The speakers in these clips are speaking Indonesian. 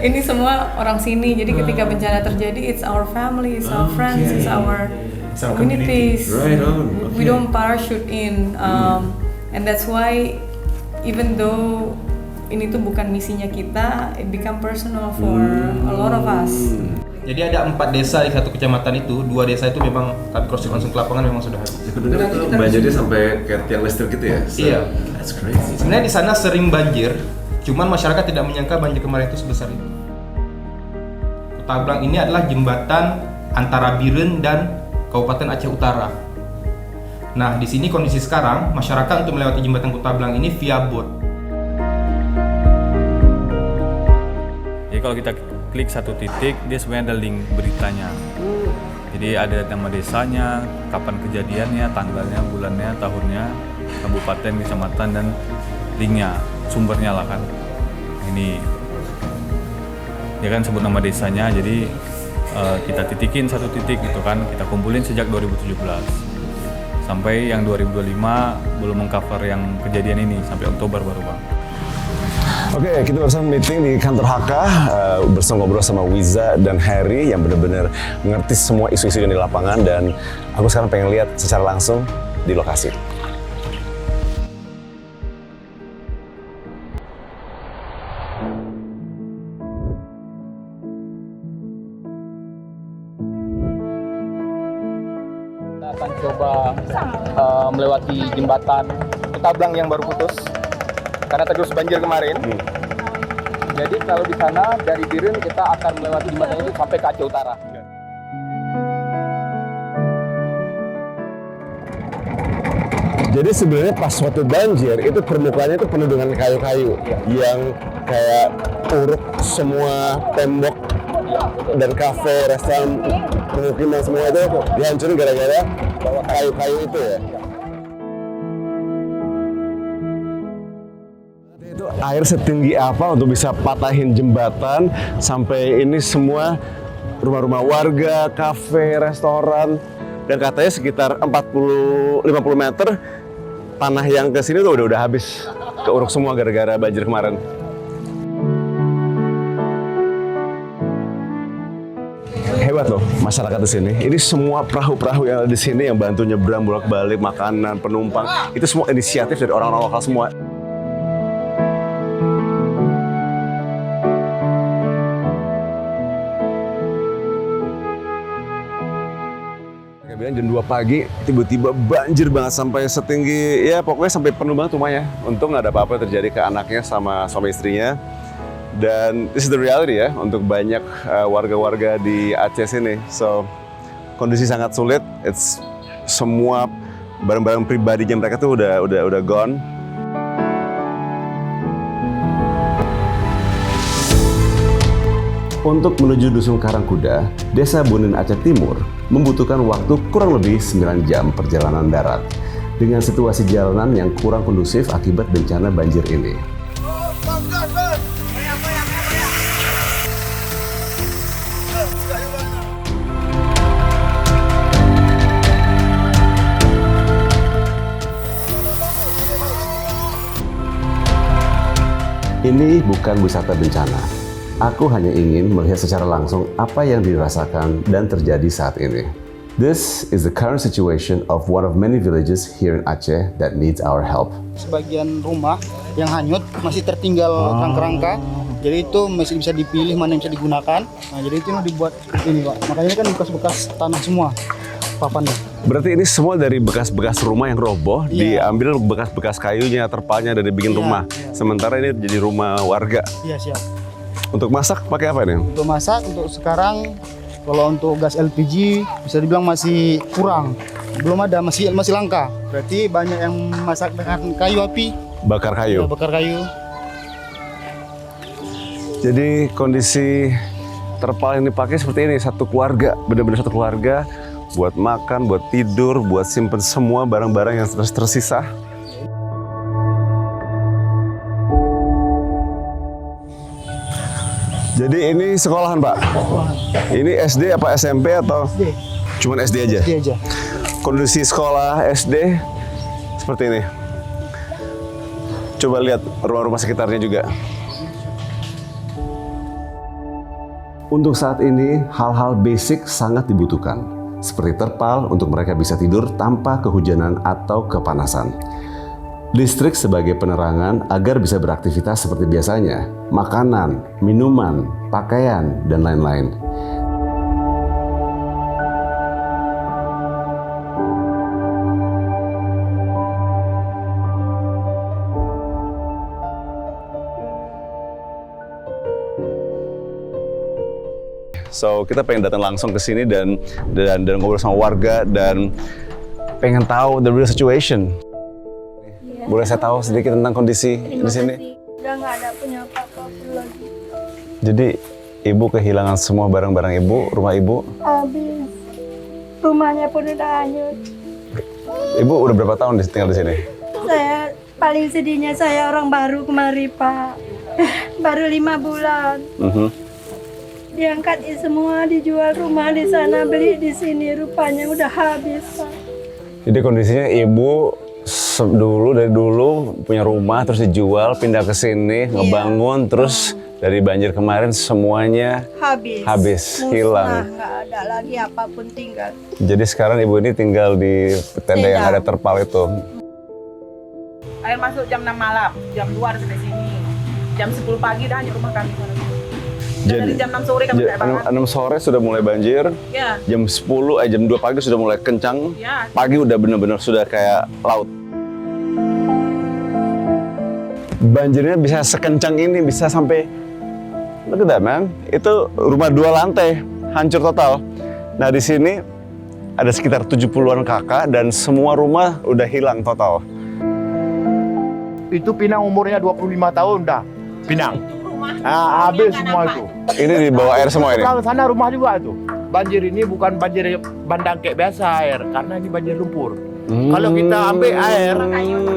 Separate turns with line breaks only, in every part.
Ini semua orang sini, jadi ketika bencana terjadi, it's our family, it's our friends, it's our communities.
Right on. Okay.
We don't parachute in, and that's why even though ini tuh bukan misinya kita, it become personal for a lot of us.
Jadi ada 4 desa di satu kecamatan itu, 2 desa itu memang kami crossing langsung ke lapangan memang sudah habis.
Aku dengar itu banjirnya sampai kayak tiang listrik gitu ya?
Iya.
That's crazy.
Sebenarnya di sana sering banjir, cuman masyarakat tidak menyangka banjir kemarin itu sebesar itu. Kutablang ini adalah jembatan antara Biren dan Kabupaten Aceh Utara. Nah, di sini kondisi sekarang masyarakat untuk melewati jembatan Kutablang ini via boat.
Jadi kalau kita klik satu titik, dia sebenarnya ada link beritanya. Jadi ada nama desanya, kapan kejadiannya, tanggalnya, bulannya, tahunnya, kabupaten, kecamatan, dan linknya, sumbernya lah kan. Ini dia kan sebut nama desanya, jadi kita titikin satu titik gitu kan, kita kumpulin sejak 2017 sampai yang 2025 belum mengcover yang kejadian ini sampai Oktober baru Bang.
Oke, kita barusan meeting di kantor HK bersama ngobrol sama Wiza dan Harry yang benar-benar mengerti semua isu-isu yang di lapangan, dan aku sekarang pengen lihat secara langsung di lokasi.
Kita akan coba melewati jembatan Kutablang yang baru putus karena tergerus banjir kemarin. Jadi kalau di sana dari Biren kita akan melewati jembatan itu sampai ke Aceh Utara.
Jadi sebenarnya pas waktu banjir itu permukaannya itu penuh dengan kayu-kayu yang kayak uruk semua tembok dan kafe, restoran, pemukiman semua itu dihancurin gara-gara kayu-kayu itu ya. Itu air setinggi apa untuk bisa patahin jembatan sampai ini semua rumah-rumah warga, kafe, restoran, dan katanya sekitar 40-50 meter tanah yang ke sini tuh udah habis keuruk semua gara-gara banjir kemarin. Hebat loh masyarakat di sini. Ini semua perahu-perahu yang ada di sini yang bantu nyebrang bolak-balik, makanan, penumpang, itu semua inisiatif dari orang-orang lokal semua. Jam 2 pagi tiba-tiba banjir banget sampai setinggi, ya pokoknya sampai penuh banget rumahnya. Untung nggak ada apa-apa terjadi ke anaknya sama suami istrinya. Dan this is the reality ya untuk banyak warga-warga di Aceh sini. So kondisi sangat sulit. It's semua barang-barang pribadinya mereka tuh udah gone. Untuk menuju Dusun Karangkuda, Desa Bunin Aceh Timur, membutuhkan waktu kurang lebih 9 jam perjalanan darat dengan situasi jalanan yang kurang kondusif akibat bencana banjir ini. Ini bukan wisata bencana. Aku hanya ingin melihat secara langsung apa yang dirasakan dan terjadi saat ini. This is the current situation of one of many villages here in Aceh that needs our help.
Sebagian rumah yang hanyut masih tertinggal kerangka-kerangka, jadi itu masih bisa dipilih mana yang bisa digunakan. Nah, jadi itu yang dibuat ini Pak. Makanya ini kan bekas-bekas tanah semua papannya.
Berarti ini semua dari bekas-bekas rumah yang roboh, diambil bekas-bekas kayunya, terpalnya dan dibikin rumah. Sementara ini jadi rumah warga.
Iya, siap.
Untuk masak pakai apa ini?
Untuk masak, untuk sekarang kalau untuk gas LPG bisa dibilang masih kurang. Belum ada, masih langka. Berarti banyak yang masak dengan kayu api.
Bakar kayu?
Ya, bakar kayu.
Jadi kondisi terpal yang dipakai seperti ini, satu keluarga, benar-benar satu keluarga. Buat makan, buat tidur, buat simpen semua barang-barang yang tersisa. Jadi ini sekolahan Pak? Ini SD apa SMP atau?
SD.
Cuman SD aja?
SD aja.
Kondisi sekolah SD seperti ini. Coba lihat rumah-rumah sekitarnya juga. Untuk saat ini, hal-hal basic sangat dibutuhkan, seperti terpal untuk mereka bisa tidur tanpa kehujanan atau kepanasan. Listrik sebagai penerangan agar bisa beraktivitas seperti biasanya, makanan, minuman, pakaian, dan lain-lain. So kita pengen datang langsung ke sini dan ngobrol sama warga dan pengen tahu the real situation.
Iya.
Boleh saya tahu sedikit tentang kondisi
Terima
di sini?
kasih. Udah nggak ada punya apa-apa lagi.
Jadi ibu kehilangan semua barang-barang ibu, rumah ibu.
Habis. Rumahnya pun udah hanyut.
Ibu udah berapa tahun tinggal di sini?
Saya paling sedihnya saya orang baru kemari Pak. Baru 5 bulan. Diangkat semua, dijual rumah di sana, beli di sini, rupanya udah habis Pak.
Jadi kondisinya ibu dari dulu punya rumah terus dijual, pindah ke sini, ngebangun, terus dari banjir kemarin semuanya habis, hilang.
Nggak ada lagi apapun tinggal.
Jadi sekarang ibu ini tinggal di tenda yang ada terpal itu.
Air masuk jam 6 malam, jam 2 harus sampai sini. Jam 10 pagi dah hanyut rumah kami. Dari jam 6 sore kami kayak banget.
6 sore sudah mulai banjir.
Ya.
Jam 10, jam 2 pagi sudah mulai kencang.
Ya.
Pagi udah benar-benar sudah kayak laut. Banjirnya bisa sekencang ini, bisa sampai, look at that man, itu rumah 2 lantai, hancur total. Nah di sini ada sekitar 70-an kakak dan semua rumah udah hilang total.
Itu Pinang umurnya 25 tahun dah. Pinang. Habis semua itu.
Ini di bawah air semua ini?
Seberang sana rumah juga tuh. Banjir ini bukan banjir bandang kayak biasa air, karena ini banjir lumpur. Kalau kita ambil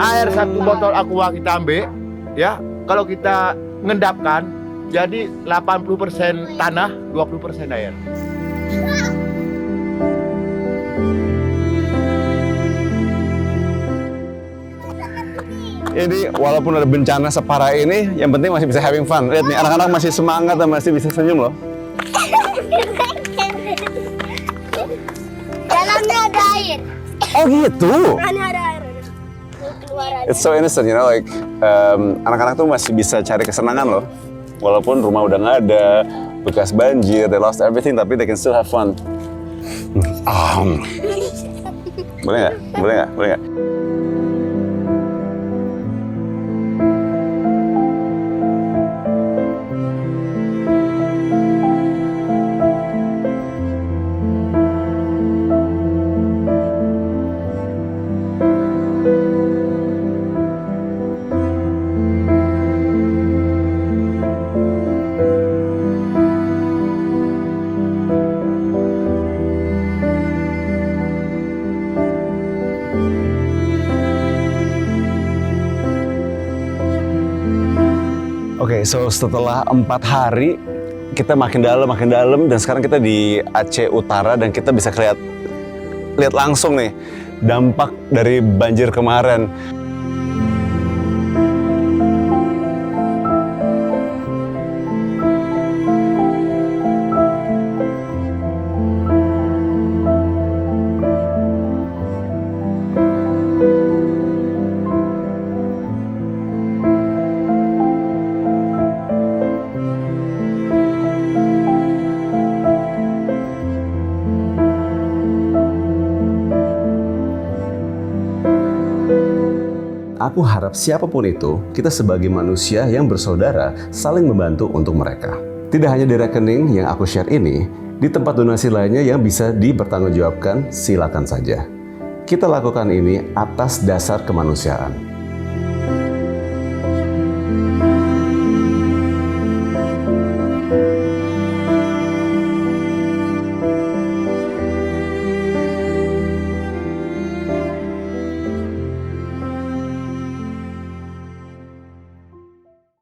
air 1 botol aqua kita ambil, ya, kalau kita ngendapkan, jadi 80% tanah, 20% air.
Ini walaupun ada bencana separah ini, yang penting masih bisa having fun. Lihat nih, anak-anak masih semangat dan masih bisa senyum loh.
Dalamnya ada air.
Oh gitu?
Ada air. Keluar aja.
It's so innocent, you know, like anak-anak tuh masih bisa cari kesenangan loh. Walaupun rumah udah nggak ada, bekas banjir, they lost everything, tapi they can still have fun. Boleh nggak? Boleh nggak? Boleh nggak? Oke, so setelah 4 hari kita makin dalam dan sekarang kita di Aceh Utara dan kita bisa lihat langsung nih dampak dari banjir kemarin. Aku harap siapapun itu, kita sebagai manusia yang bersaudara saling membantu untuk mereka. Tidak hanya di rekening yang aku share ini, di tempat donasi lainnya yang bisa dipertanggungjawabkan, silakan saja. Kita lakukan ini atas dasar kemanusiaan.